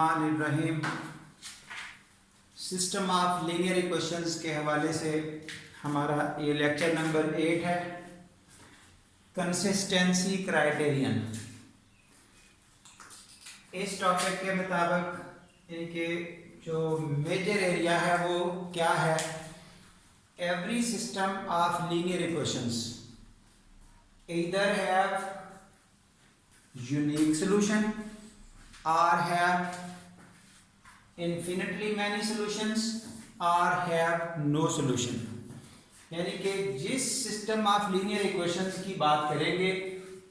बिस्मिल्लाहिर्रहमानिर्रहीम। System of linear equations के हवाले से हमारा ये लेक्चर नंबर 8 है, कंसिस्टेंसी क्राइटेरियन। इस टॉपिक के मुताबिक इनके जो मेजर एरिया है वो क्या है? Every system of linear equations either have unique solution or have infinitely many solutions or have no solution। यानी कि जिस सिस्टम ऑफ लीनियर इक्वेशंस की बात करेंगे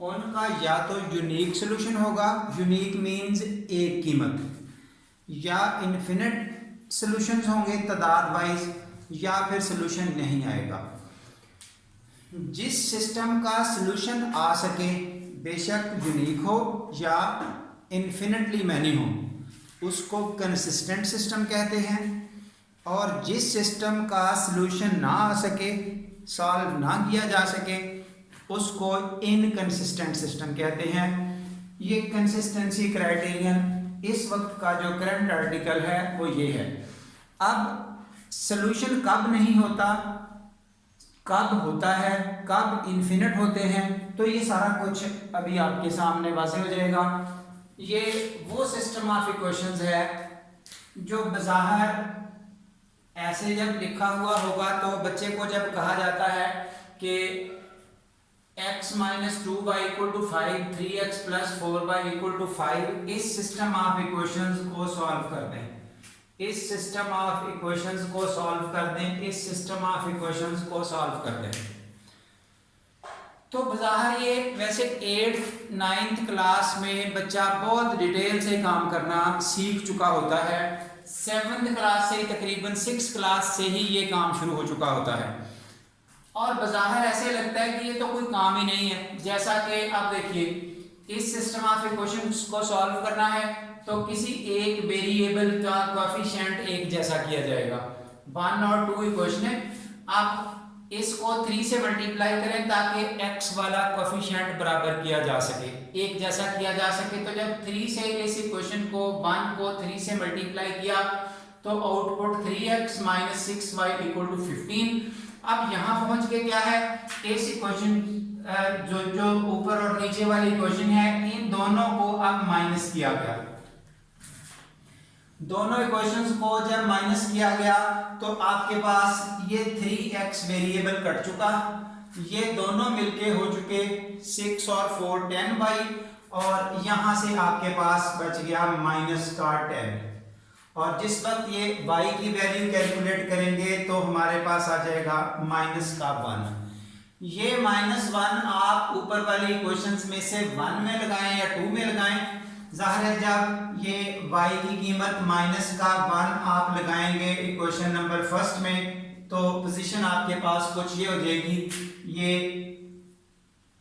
उनका या तो यूनिक सोल्यूशन होगा, यूनिक मींस एक कीमत, या इन्फिनिट सॉल्यूशंस होंगे तादाद वाइज, या फिर सॉल्यूशन नहीं आएगा। जिस सिस्टम का सॉल्यूशन आ सके, बेशक यूनिक हो या इन्फिनिटली मैनी हो, उसको कंसिस्टेंट सिस्टम कहते हैं। और जिस सिस्टम का सॉल्यूशन ना आ सके, सॉल्व ना किया जा सके, उसको इनकंसिस्टेंट सिस्टम कहते हैं। ये कंसिस्टेंसी क्राइटेरियन इस वक्त का जो करंट आर्टिकल है वो ये है। अब सॉल्यूशन कब नहीं होता, कब होता है, कब इन्फिनिट होते हैं, तो ये सारा कुछ अभी आपके सामने वाज़ेह हो जाएगा। ये वो सिस्टम ऑफ इक्वेशंस है जो बज़ाहिर ऐसे जब लिखा हुआ होगा तो बच्चे को जब कहा जाता है कि x माइनस 2y equal to 5, 3x plus 4y equal to 5, इस सिस्टम ऑफ इक्वेशंस को सॉल्व कर दें, इस सिस्टम ऑफ इक्वेशंस को सॉल्व कर दें, इस सिस्टम ऑफ इक्वेशंस को सॉल्व कर दें। तो बज़ाहिर ये वैसे 8th 9th क्लास में बच्चा बहुत डिटेल से काम करना सीख चुका होता है। 7th क्लास से तकरीबन 6th क्लास से ही ये काम शुरू हो चुका होता है। और बज़ाहिर ऐसे लगता है कि ये तो कोई काम ही नहीं है। जैसा कि आप देखिए, इस सिस्टम ऑफ इक्वेशंस को सॉल्व करना है तो किसी एक वेरिएबल का कोएफिशिएंट एक जैसा किया जाएगा। 1 और 2 इक्वेशन है, आप इसको 3 से मल्टीप्लाई करें ताकि x वाला कोएफिशिएंट बराबर किया जा सके, एक जैसा किया जा सके। तो जब 3 से इस इक्वेशन को 1 को 3 से मल्टीप्लाई किया तो output 3x minus 6y equal to 15। अब यहाँ पहुंच के क्या है, इस इक्वेशन जो ऊपर और नीचे वाली इक्वेशन है, इन दोनों को अब माइनस किया गया। दोनों इक्वेशंस को जब माइनस किया गया तो आपके पास ये 3x वेरिएबल कट चुका, ये दोनों मिलके हो चुके 6 और 4 10y, और यहां से आपके पास बच गया माइनस का 10। और जिस वक्त ये y की वैल्यू कैलकुलेट करेंगे तो हमारे पास आ जाएगा माइनस का 1। ये माइनस 1 आप ऊपर वाली इक्वेशंस में से 1 में लगाएं या 2 में लगाएं, जाहिर है जब ये y की कीमत माइनस का 1 आप लगाएंगे इक्वेशन नंबर फर्स्ट में, तो पोजीशन आपके पास कुछ ये हो जाएगी, ये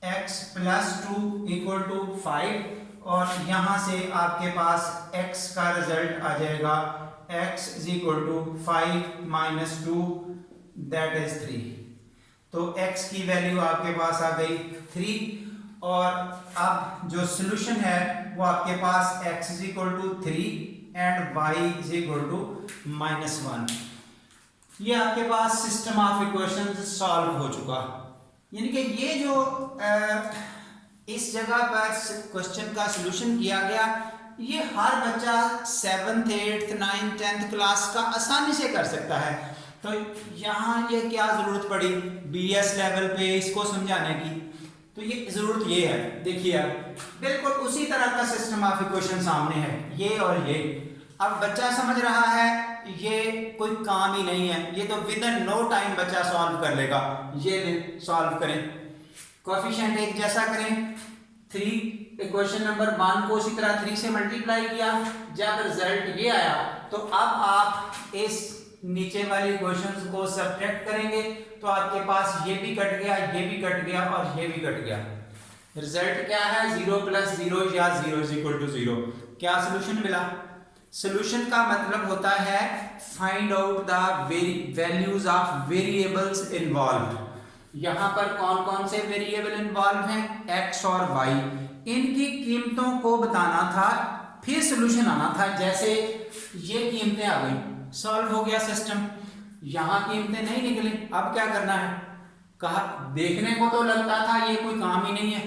x प्लस 2 इक्वल टू 5, और यहाँ से आपके पास x का रिजल्ट आ जाएगा x is equal to 5 minus 2 that is 3। तो x की वैल्यू आपके पास आ गई 3, और अब जो सॉल्यूशन है वो आपके पास x is equal to 3 and y is equal to minus 1। ये आपके पास सिस्टम ऑफ इक्वेशंस सॉल्व हो चुका। यानी कि ये जो इस जगह पर क्वेश्चन का सॉल्यूशन किया गया, ये हर बच्चा 7th 8th 9th 10th class का आसानी से कर सकता है। तो यहाँ ये क्या जरूरत पड़ी BS लेवल पे इसको समझाने की? तो ये जरूरत ये है, देखिए आप बिल्कुल उसी तरह का सिस्टम ऑफ इक्वेशन सामने है, ये और ये। अब बच्चा समझ रहा है ये कोई काम ही नहीं है, ये तो विद इन नो टाइम बच्चा सॉल्व कर लेगा। ये सॉल्व करें, कोएफिशिएंट एक जैसा करें, 3 इक्वेशन नंबर 1 को उसी तरह 3 से मल्टीप्लाई किया, जब रिजल्ट ये आया तो अब आप इस नीचे वाली इक्वेशंस को सब्ट्रैक्ट करेंगे तो आपके पास ये भी कट गया, ये भी कट गया और ये भी कट गया। रिजल्ट क्या है? 0 प्लस 0 या 0 इज इक्वल टू 0। क्या सॉल्यूशन मिला? सॉल्यूशन का मतलब होता है find out the values of variables involved. यहाँ पर कौन कौन से वेरिएबल इन्वॉल्व हैं? x और y। इनकी कीमतों को बताना था फिर सोल्यूशन आना था। जैसे ये कीमतें आ गई, सॉल्व हो गया सिस्टम, यहाँ कीमतें नहीं निकली, अब क्या करना है, कहा देखने को तो लगता था ये कोई काम ही नहीं है,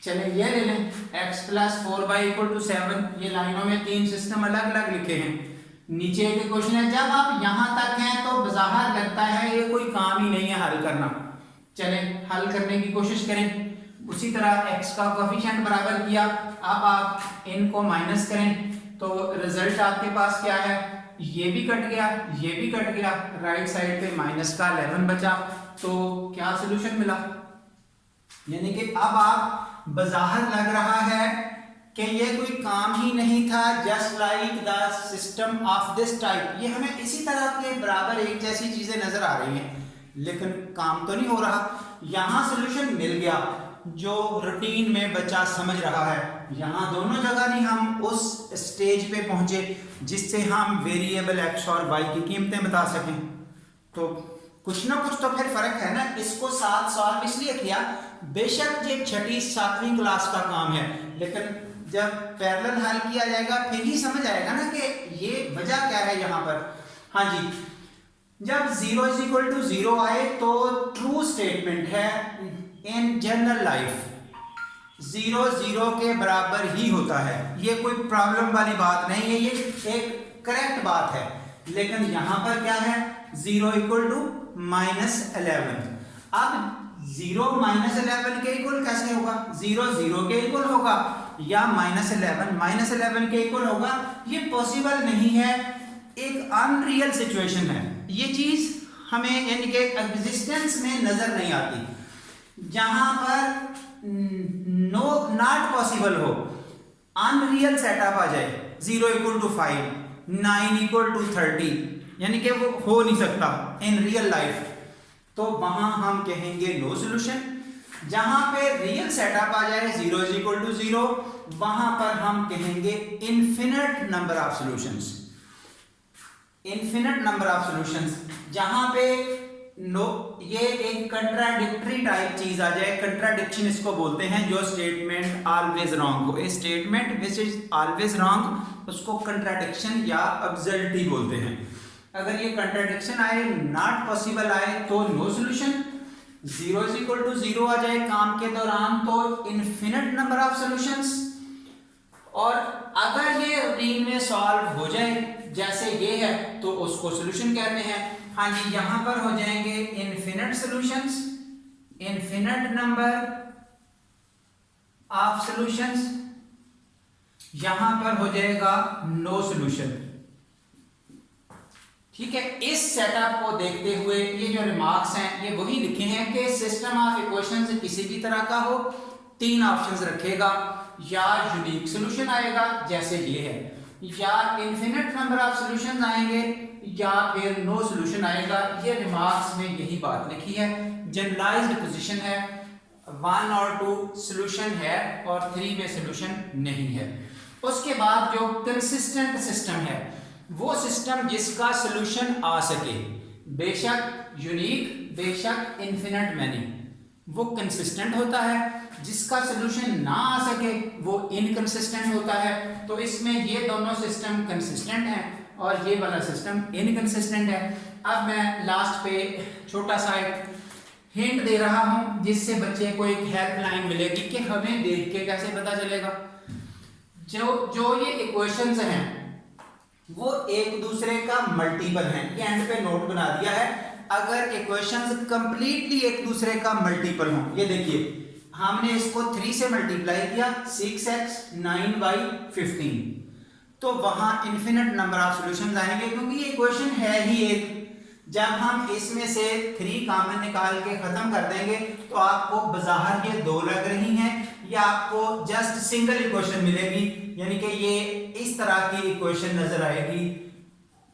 चले ये ले लें x plus 4y equal to 7। ये लाइनों में 3 सिस्टम अलग अलग लिखे हैं। नीचे एक क्वेश्चन है, जब आप यहाँ तक हैं तो बज़ाहिर लगता है ये कोई काम ही नहीं है हल करना। चले हल करने की कोशिश करें। उसी तरह x का कोफिशिएंट बराबर किया, अब आप इनको माइनस करें तो रिजल्ट आपके पास क्या है, ये भी कट गया, ये भी कट गया, राइट साइड पे माइनस का 11 बचा। तो क्या सोल्यूशन मिला, यानी कि अब आप बज़ाहिर लग रहा है कि ये कोई काम ही नहीं था, just like the system of this type. ये हमें इसी तरह के बराबर एक जैसी चीजें नजर आ रही हैं, लेकिन काम तो नहीं हो रहा। यहाँ सोल्यूशन मिल गया जो रूटीन में बच्चा समझ रहा है। यहाँ दोनों जगह नहीं हम उस स्टेज पे पहुंचे जिससे हम वेरिएबल एक्स और वाई की कीमतें बता सकें। तो कुछ ना कुछ तो फिर फर्क है ना। इसको साथ सॉल्व इसलिए किया, बेशक ये 6ठी 7वीं क्लास का काम है, लेकिन जब पैरेलल हल किया जाएगा फिर ही समझ आएगा ना कि ये वजह क्या है यहाँ पर। हाँ जी, जब 0 इज इक्वल टू 0 आए तो ट्रू स्टेटमेंट है इन जनरल लाइफ, 0 0 के बराबर ही होता है। ये कोई प्रॉब्लम वाली बात नहीं है, ये एक करेक्ट बात है। लेकिन यहाँ पर क्या है, 0 इक्वल टू -11। अब 0 -11 के इक्वल कैसे होगा, 0 0 के इक्वल होगा या -11 के इक्वल होगा, ये पॉसिबल नहीं है, एक अनरियल सिचुएशन है। ये चीज हमें यानी कि एग्जिस्टेंस में नजर नहीं आती। जहां पर नॉट पॉसिबल हो, अनरियल सेटअप आ जाए, 0 इक्वल टू 5, 9 इक्वल टू 30, यानी कि वो हो नहीं सकता इन रियल लाइफ, तो वहां हम कहेंगे नो सोल्यूशन। जहां पे रियल सेटअप आ जाए 0 इज इक्वल टू 0, वहां पर हम कहेंगे infinite number of solutions, infinite number of solutions. जहां पे नो, ये एक कंट्राडिक्टरी टाइप चीज आ जाए, कंट्राडिक्शन इसको बोलते हैं, जो स्टेटमेंट ऑलवेज रॉन्ग हो। ए statement which is always wrong उसको कंट्राडिक्शन या अब्सर्डिटी बोलते हैं। अगर ये कंट्राडिक्शन आए, नॉट पॉसिबल आए, तो no solution. 0 is equal to 0 आ जाए काम के दौरान तो इनफिनिट नंबर ऑफ सॉल्यूशंस। और अगर ये रूटीन में सॉल्व हो जाए जैसे ये है तो उसको सोल्यूशन कहते हैं। हाँ जी, यहां पर हो जाएंगे infinite solutions, infinite number of solutions, यहां पर हो जाएगा नो सोल्यूशन। ठीक है, इस सेटअप को देखते हुए ये जो रिमार्क्स हैं ये वही लिखे हैं कि सिस्टम ऑफ इक्वेशंस किसी भी तरह का हो, 3 ऑप्शंस रखेगा, या यूनिक सॉल्यूशन आएगा जैसे ये है, या इनफिनिट नंबर ऑफ सॉल्यूशंस आएंगे, या फिर नो सॉल्यूशन आएगा। ये रिमार्क्स में यही बात लिखी है। जनरलाइज्ड पोजीशन है, 1 और 2 सॉल्यूशन है और 3 में सॉल्यूशन नहीं है। उसके बाद जो कंसिस्टेंट सिस्टम है, वो सिस्टम जिसका सॉल्यूशन आ सके, बेशक यूनिक बेशक इनफिनिट मैनी, वो कंसिस्टेंट होता है। जिसका सॉल्यूशन ना आ सके वो इनकंसिस्टेंट होता है। तो इसमें ये दोनों सिस्टम कंसिस्टेंट हैं और ये वाला सिस्टम इनकंसिस्टेंट है। अब मैं लास्ट पे छोटा सा एक हिंट दे रहा हूं जिससे बच्चे को एक हेल्पलाइन मिलेगी कि हमें देख के कैसे पता चलेगा। जो ये इक्वेशंस हैं वो एक दूसरे का मल्टीपल हैं, ये एंड पे नोट बना दिया है। अगर इक्वेशंस कंप्लीटली एक दूसरे का मल्टीपल हो, ये देखिए हमने इसको 3 से मल्टीप्लाई किया, 6x 9y 15, तो वहां इनफिनिट नंबर ऑफ सॉल्यूशंस आएंगे क्योंकि ये इक्वेशन है ही एक। जब हम इसमें से 3 कॉमन निकाल के खत्म कर देंगे तो आपको बज़ाहिर ये 2 लग रही हैं, या आपको जस्ट सिंगल इक्वेशन मिलेगी, यानी कि ये इस तरह की इक्वेशन नजर आएगी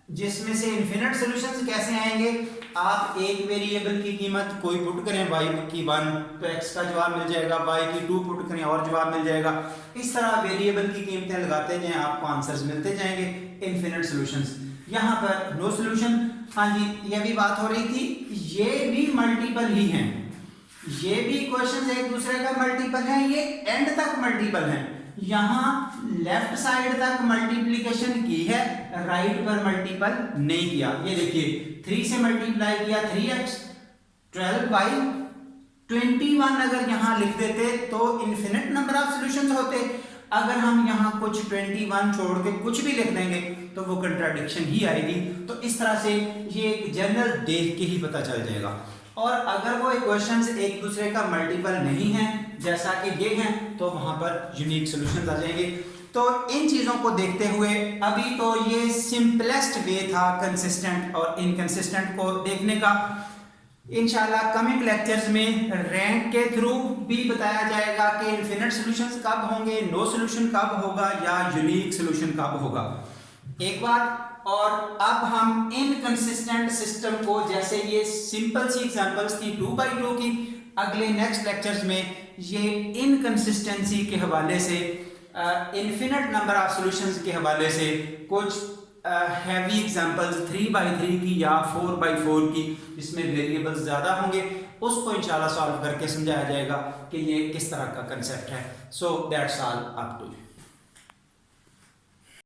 जिसमें से इनफिनिट सॉल्यूशंस कैसे आएंगे। आप एक वेरिएबल की कीमत कोई पुट करें, y की 1 तो x का जवाब मिल जाएगा, y की 2 पुट करें और जवाब मिल जाएगा। इस तरह वेरिएबल की कीमतें लगाते जाएं, आपको आंसर्स मिलते जाएंगे, इनफिनिट सॉल्यूशंस। यहाँ पर नो सॉल्यूशन। हाँ जी, ये भी बात हो रही थी, ये भी मल्टीपल ही हैं, ये भी इक्वेशंस एक दूसरे का मल्टीपल हैं, ये एंड तक मल्टीपल हैं, यहाँ लेफ्ट साइड तक मल्टीप्लीकेशन की है, राइट पर मल्टीपल नहीं किया। ये देखिए 3 से मल्टीप्लाई किया 3x, 12 बाई 21 अगर यहाँ लिख देते तो इन्फिनिट नंबर ऑफ सॉल्यूशंस होते। अगर हम यहाँ कुछ 21 छोड़ के कुछ भी लिख देंगे तो वो कंट्राडिक्शन ही आएगी। तो इस तरह से ये एक जनरल देख के ही पता चल जाएगा। और अगर वो इक्वेशंस एक दूसरे का मल्टीपल नहीं है जैसा कि ये हैं तो वहां पर यूनिक सॉल्यूशंस आ जाएंगे। तो इन चीजों को देखते हुए अभी तो ये सिंपलेस्ट वे था कंसिस्टेंट और इनकंसिस्टेंट को देखने का। इंशाल्लाह कमिंग लेक्चर्स में रैंक के थ्रू भी बताया जाएगा कि इनफिनिट सॉल्यूशंस कब होंगे, नो सॉल्यूशन कब होगा या यूनिक सॉल्यूशन कब होगा। एक बार और अब हम इनकंसिस्टेंट सिस्टम को, जैसे ये सिंपल सी एग्जांपल्स थी 2x2 की, अगले नेक्स्ट लेक्चर्स में ये इनकंसिस्टेंसी के हवाले से, इनफिनिट नंबर ऑफ सॉल्यूशंस के हवाले से कुछ हैवी एग्जांपल्स 3x3 की या 4x4 की जिसमें वेरिएबल्स ज़्यादा होंगे, उसको इंशाल्लाह सॉल्व करके समझाया जाएगा कि ये किस तरह का कंसेप्ट है। So that's all up to you.